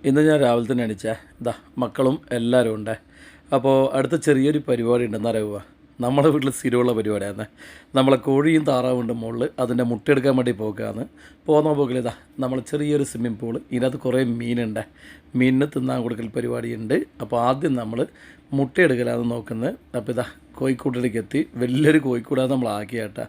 ഇന്ന് ഞാൻ രാവിലെ തന്നെ എണീച്ചേ. മക്കളും എല്ലാവരും ഉണ്ട്. അപ്പോൾ അടുത്ത ചെറിയൊരു പരിപാടി ഉണ്ടെന്ന് അറിയുക. നമ്മുടെ വീട്ടിൽ സ്ഥിരമുള്ള പരിപാടിയാണ്. നമ്മളെ കോഴിയും താറാവുണ്ട് മുകളിൽ, അതിൻ്റെ മുട്ടയെടുക്കാൻ വേണ്ടി പോക്കാണ്. പോകുന്ന പോക്കിൽ നമ്മൾ ചെറിയൊരു സ്വിമ്മിംഗ് പൂള്, ഇതിനകത്ത് കുറേ മീനുണ്ട്. മീനിന് തിന്നാൻ കൊടുക്കൽ പരിപാടിയുണ്ട്. അപ്പോൾ ആദ്യം നമ്മൾ മുട്ടയെടുക്കലാണ് നോക്കുന്നത്. അപ്പോൾ കോഴിക്കൂട്ടിലേക്ക് എത്തി. വലിയൊരു കോഴിക്കൂടാണ് നമ്മൾ ആക്കിയാട്ടാ.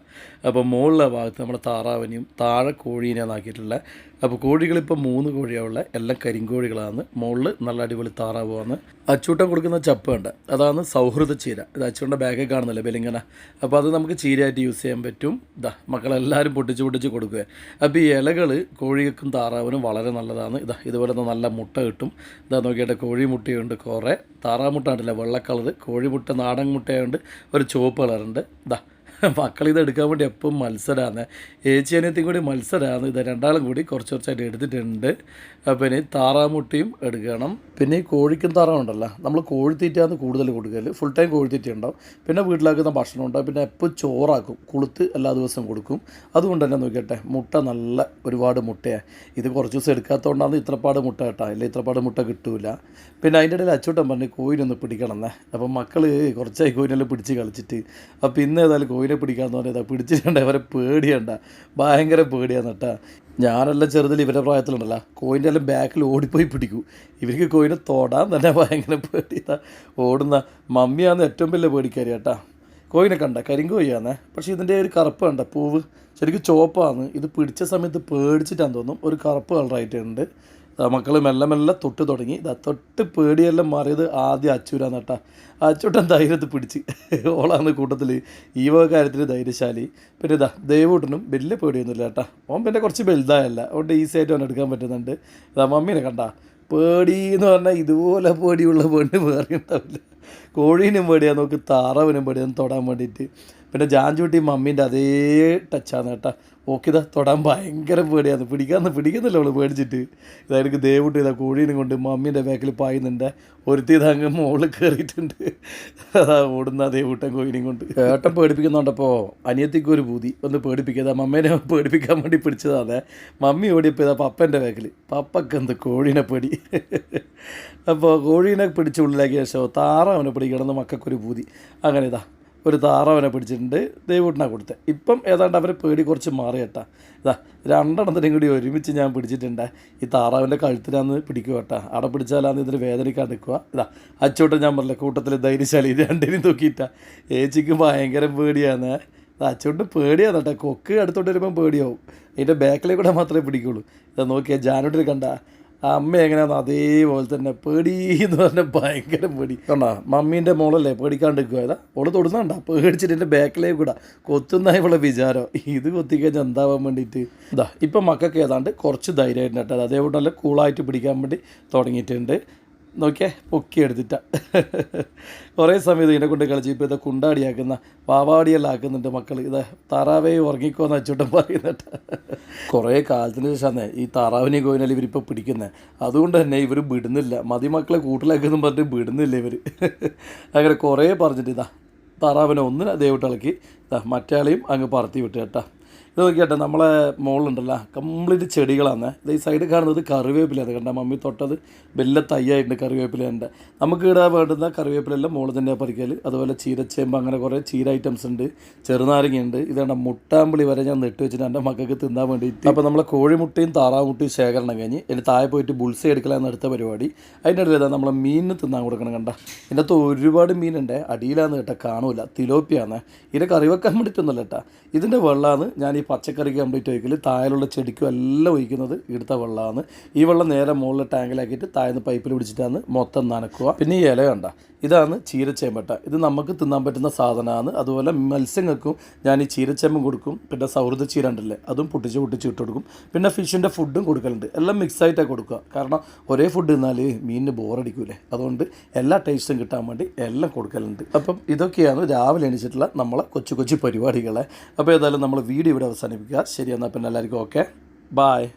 അപ്പോൾ മുകളിലെ ഭാഗത്ത് നമ്മുടെ താറാവിനെയും താഴെ കോഴീനെയാണ് ആക്കിയിട്ടുള്ളത്. അപ്പോൾ കോഴികളിപ്പോൾ 3 കോഴിയാണുള്ളത്. എല്ലാം കരിങ്കോഴികളാണ്. മുകളിൽ നല്ല അടിപൊളി താറാവുമാണ്. അച്ചൂട്ടൻ കൊടുക്കുന്ന ചപ്പ് ഉണ്ട്, അതാണ് സൗഹൃദ ചീര. ഇത് അച്ചൂട്ടൻ്റെ ബാഗിൽ കാണുന്നില്ല ബെലിങ്ങനെ. അപ്പോൾ അത് നമുക്ക് ചീരയായിട്ട് യൂസ് ചെയ്യാൻ പറ്റും. മക്കളെല്ലാവരും പൊട്ടിച്ച് കൊടുക്കുക. അപ്പോൾ ഈ ഇലകൾ കോഴികൾക്കും താറാവിനും വളരെ നല്ലതാണ്. ഇതുപോലെ നല്ല മുട്ട കിട്ടും. നോക്കിയിട്ട് കോഴിമുട്ടയുണ്ട്, കുറേ താറാമുട്ട ഉണ്ടല്ലോ വെള്ള കളറ്. കോഴിമുട്ട നാടൻ മുട്ടയുണ്ട്, ഒരു ചുവപ്പ് കളറുണ്ട്. മക്കളിത് എടുക്കാൻ വേണ്ടി എപ്പം മത്സരമാണ്. ഏച്ചിയനത്തും കൂടി മത്സരമാണ്. ഇത് രണ്ടാളും കൂടി കുറച്ചായിട്ട് എടുത്തിട്ടുണ്ട്. അപ്പോൾ ഇനി താറാമുട്ടയും എടുക്കണം. പിന്നെ ഈ കോഴിക്കും താറാവുണ്ടല്ലോ, നമ്മൾ കോഴിത്തീറ്റയാണ് കൂടുതൽ കൊടുക്കൽ. ഫുൾ ടൈം കോഴിത്തീറ്റ ഉണ്ടാവും. പിന്നെ വീട്ടിലാക്കുന്ന ഭക്ഷണം ഉണ്ടാവും. പിന്നെ എപ്പോൾ ചോറാക്കും, കുളുത്ത് എല്ലാ ദിവസവും കൊടുക്കും. അതുകൊണ്ട് തന്നെ നോക്കിയട്ടെ, മുട്ട നല്ല ഒരുപാട് മുട്ടയാണ്. ഇത് കുറച്ച് ദിവസം എടുക്കാത്തതുകൊണ്ടാണ് ഇത്രപ്പാട് മുട്ട കേട്ടോ, ഇല്ല ഇത്രപ്പാട് മുട്ട കിട്ടൂല. പിന്നെ അതിൻ്റെ ഇടയിൽ അച്ചൂട്ടൻ പറഞ്ഞ് കോഴിനൊന്ന് പിടിക്കണമെന്നേ. അപ്പം മക്കൾ കുറച്ചായി കോഴിനെല്ലാം പിടിച്ച് കളിച്ചിട്ട്. അപ്പോൾ ഇന്ന് ഏതായാലും കോഴിനെ പിടിക്കാമെന്ന് പറഞ്ഞാൽ പിടിച്ചിട്ടുണ്ട്. അവരെ പേടിയണ്ട, ഭയങ്കര പേടിയാണ് കേട്ടോ. ഞാനെല്ലാം ചെറുതിൽ ഇവരുടെ പ്രായത്തിലുണ്ടല്ലോ, കോഴിൻ്റെ എല്ലാം ബാക്കിൽ ഓടിപ്പോയി പിടിക്കും. ഇവർക്ക് കോഴിനെ തൊടാൻ തന്നെ ഭയങ്കര പേടിയാ. ഓടുന്ന മമ്മിയാണ് ഏറ്റവും വലിയ പേടിക്കാരി കേട്ടാ. കോഴിനെ കണ്ട കരിങ്കോഴിയാണ്, പക്ഷേ ഇതിൻ്റെ ഒരു കറുപ്പ് കണ്ട പൂവ് ശരിക്കും ചുവപ്പാണ്. ഇത് പിടിച്ച സമയത്ത് പേടിച്ചിട്ടാന്ന് തോന്നും, ഒരു കറുപ്പ് കളറായിട്ടുണ്ട്. മക്കൾ മെല്ലെ തൊട്ട് തുടങ്ങി. തൊട്ട് പേടിയെല്ലാം മാറിയത് ആദ്യം അച്ചൂരാന്ന് കേട്ടാ. അച്ചൂട്ടൻ ധൈര്യത്തിൽ പിടിച്ച്. ഓളാണ് കൂട്ടത്തിൽ ഈ വക കാര്യത്തിൽ ധൈര്യശാലി. പിന്നെ ദേവൂട്ടനും വലിയ പേടിയൊന്നുമില്ല കേട്ടാ. ഓൻ പിന്നെ കുറച്ച് വലുതായല്ല, അതുകൊണ്ട് ഈസി ആയിട്ട് അവൻ എടുക്കാൻ പറ്റുന്നുണ്ട്. മമ്മീനെ കണ്ട പേടി എന്ന് പറഞ്ഞാൽ ഇതുപോലെ പേടിയുള്ള പെണ്ണ് വേറെ ഉണ്ടാവില്ല. കോഴീനും പേടിയാണ്, നോക്ക് താറാവിനും പേടിയാണ് തൊടാൻ വേണ്ടിയിട്ട്. പിന്നെ ജാഞ്ചൂട്ടി മമ്മീൻ്റെ അതേ ടച്ചാണ് കേട്ടോ. ഓക്കിതാ തൊടാൻ ഭയങ്കര പേടിയാണ്. പിടിക്കുന്നില്ല അവൾ പേടിച്ചിട്ട്. ഇതായിരിക്കും ദേവൂട്ടി കോഴീനും കൊണ്ട് മമ്മീൻ്റെ ബാക്കിൽ പായുന്നുണ്ട്. ഒരുത്തി അങ്ങ് മുകളിൽ കയറിയിട്ടുണ്ട്. ഓടുന്ന ദേവൂട്ടൻ കോഴീനും കൊണ്ട്. ഏട്ടൻ പേടിപ്പിക്കുന്നുണ്ടപ്പോൾ അനിയത്തിക്ക് ഒരു പൂതി ഒന്ന് പേടിപ്പിക്കുക. മമ്മേനെ പേടിപ്പിക്കാൻ വേണ്ടി പിടിച്ചതാണ്. മമ്മി ഓടിയപ്പോൾ പപ്പൻ്റെ ബാക്കിൽ. പപ്പക്ക് എന്ത് കോഴീനെ പേടി. അപ്പോൾ കോഴീനെ പിടിച്ച് ഉള്ളിലാക്കിയ ശേഷം താറാവിനെ പിടിക്കണമെന്ന് മക്കൾക്കൊരു പൂതി. അങ്ങനെ ഒരു താറാവിനെ പിടിച്ചിട്ടുണ്ട്, ദേവൂട്ടിനെ കൊടുത്തത്. ഇപ്പം ഏതാണ്ട് അവരെ പേടി കുറച്ച് മാറി കേട്ടാ. രണ്ടെണ്ണത്തിനും കൂടി ഒരുമിച്ച് ഞാൻ പിടിച്ചിട്ടുണ്ട്. ഈ താറാവിൻ്റെ കഴുത്തിലാന്ന് പിടിക്കുക കേട്ടാ. അവിടെ പിടിച്ചാലാന്ന് ഇതിന് വേദനിക്കാൻ നിൽക്കുക. അച്ചോട്ടൻ ഞാൻ പറഞ്ഞില്ല കൂട്ടത്തിൽ ധൈര്യശാലി. രണ്ടിനും നോക്കിയിട്ടാ. ഏച്ചിക്ക് ഭയങ്കര പേടിയാണ്. അച്ചോട്ട് പേടിയാണ് കേട്ടോ. കൊക്ക് അടുത്തോട്ട് വരുമ്പം പേടിയാവും. അതിൻ്റെ ബാക്കിലേക്ക് കൂടെ മാത്രമേ പിടിക്കുള്ളൂ. നോക്കിയാൽ ജാനോട്ടിൽ കണ്ട അമ്മ എങ്ങനെയാണെന്ന് അതേപോലെ തന്നെ പേടി എന്ന് പറഞ്ഞാൽ ഭയങ്കര പേടി കണ്ടാ. മമ്മീൻ്റെ മോളല്ലേ പേടിക്കാണ്ടിരിക്കുക. ഓള് തൊടുന്നുണ്ടാ പേടിച്ചിട്ട് എൻ്റെ ബാക്കിലേക്ക് കൂടാ കൊത്തുന്ന ഇവളെ വിചാരം. ഇത് കൊത്തിക്കഴിഞ്ഞാൽ എന്താവാൻ വേണ്ടിയിട്ട്. ഇപ്പം മക്കൾക്ക് ഏതാണ്ട് കുറച്ച് ധൈര്യമായിട്ട് കേട്ടത്. അതേപോലെ നല്ല കൂളായിട്ട് പിടിക്കാൻ വേണ്ടി തുടങ്ങിയിട്ടുണ്ട്. നോക്കിയേ പൊക്കി എടുത്തിട്ട. കുറേ സമയത്ത് ഇതിനെ കൊണ്ട് കളിച്ച് ഇപ്പോൾ കുണ്ടാടിയാക്കുന്ന പാവാടിയെല്ലാം ആക്കുന്നുണ്ട് മക്കൾ. താറാവേ ഉറങ്ങിക്കോന്ന് അച്ചൂട്ടൻ പറയുന്നുണ്ട്. കുറേ കാലത്തിന് ശേഷമാണ് ഈ താറാവിനെയും കോയിനെല്ലാം ഇവരിപ്പോൾ പിടിക്കുന്നത്. അതുകൊണ്ട് തന്നെ ഇവർ വിടുന്നില്ല. മതിമക്കളെ കൂട്ടിലാക്കുന്നു പറഞ്ഞിട്ട് വിടുന്നില്ല ഇവർ. അങ്ങനെ കുറേ പറഞ്ഞിട്ട് താറാവിനെ ഒന്നിനെ ദേവിട്ടിളക്കി മറ്റയാളെയും അങ്ങ് പറത്തി വിട്ട് കേട്ടാ. ഇത് നോക്കിയാട്ടെ, നമ്മളെ മുകളിലുണ്ടല്ലോ കംപ്ലീറ്റ് ചെടികളാണ്. ഈ സൈഡിൽ കാണുന്നത് കറിവേപ്പിലാണ്. കണ്ട മമ്മി തൊട്ടത് വലിയ തയ്യായിട്ടുണ്ട് കറിവേപ്പിലുണ്ട്. നമുക്ക് ഇടാൻ വേണ്ടുന്ന കറിവേപ്പിലെല്ലാം മുകളിൽ തന്നെ പറിക്കൽ. അതുപോലെ ചീരച്ചേമ്പ്, അങ്ങനെ കുറേ ചീര ഐറ്റംസ് ഉണ്ട്. ചെറുനാരങ്ങയുണ്ട്. ഇതാണ് മുട്ടാമ്പുളി വരെ ഞാൻ നെട്ട് വെച്ചിട്ട് എൻ്റെ മക്കൾക്ക് തിന്നാൻ വേണ്ടിയിട്ട്. അപ്പോൾ നമ്മളെ കോഴിമുട്ടയും താറാമുട്ടയും ശേഖരണം കഴിഞ്ഞ് ഇനി താഴെ പോയിട്ട് ബുൾസൈ എടുക്കലാന്ന് അടുത്ത പരിപാടി. അതിൻ്റെ ഇടയിൽ നമ്മളെ മീനിന് തിന്നാൻ കൊടുക്കണം. കണ്ട ഇതിനകത്ത് ഒരുപാട് മീനുണ്ട്. അടിയിലാന്ന് കേട്ടാ കാണൂല, തിലോപ്പിയാണ്. ഇതിൻ്റെ കറി വെക്കാൻ വേണ്ടിയിട്ടൊന്നുമല്ല കേട്ടാ. ഇതിൻ്റെ വെള്ളമാണ് ഞാൻ ഈ പച്ചക്കറിക്ക് കംപ്ലീറ്റ് ഒഴിക്കൽ. താഴെയുള്ള ചെടിക്കും എല്ലാം ഒഴിക്കുന്നത് ഇവിടുത്തെ വെള്ളമാണ്. ഈ വെള്ളം നേരെ മുകളിൽ ടാങ്കിലാക്കിയിട്ട് താഴ്ന്ന് പൈപ്പിൽ പിടിച്ചിട്ടാണ് മൊത്തം നനക്കുക. പിന്നെ ഈ ഇല കണ്ട, ഇതാണ് ചീരച്ചേമ്പട്ട. ഇത് നമുക്ക് തിന്നാൻ പറ്റുന്ന സാധനമാണ്. അതുപോലെ മത്സ്യങ്ങൾക്കും ഞാൻ ഈ ചീരച്ചേമ്പും കൊടുക്കും. പിന്നെ സൗഹൃദ ചീര ഉണ്ടല്ലേ, അതും പൊട്ടിച്ച് ഇട്ട് കൊടുക്കും. പിന്നെ ഫിഷിൻ്റെ ഫുഡും കൊടുക്കലുണ്ട്. എല്ലാം മിക്സായിട്ടാണ് കൊടുക്കുക. കാരണം ഒരേ ഫുഡ് തിന്നാൽ മീനിന് ബോറടിക്കൂലേ. അതുകൊണ്ട് എല്ലാ ടേസ്റ്റും കിട്ടാൻ വേണ്ടി എല്ലാം കൊടുക്കലുണ്ട്. അപ്പം ഇതൊക്കെയാണ് രാവിലെ എണീച്ചിട്ടുള്ള നമ്മളെ കൊച്ചു പരിപാടികളെ. അപ്പോൾ ഏതായാലും നമ്മൾ വീഡിയോ ഇവിടെ അവസാനിപ്പിക്കുക. ശരി, എന്നാൽ പിന്നെ എല്ലാവർക്കും ഓക്കെ, ബായ്.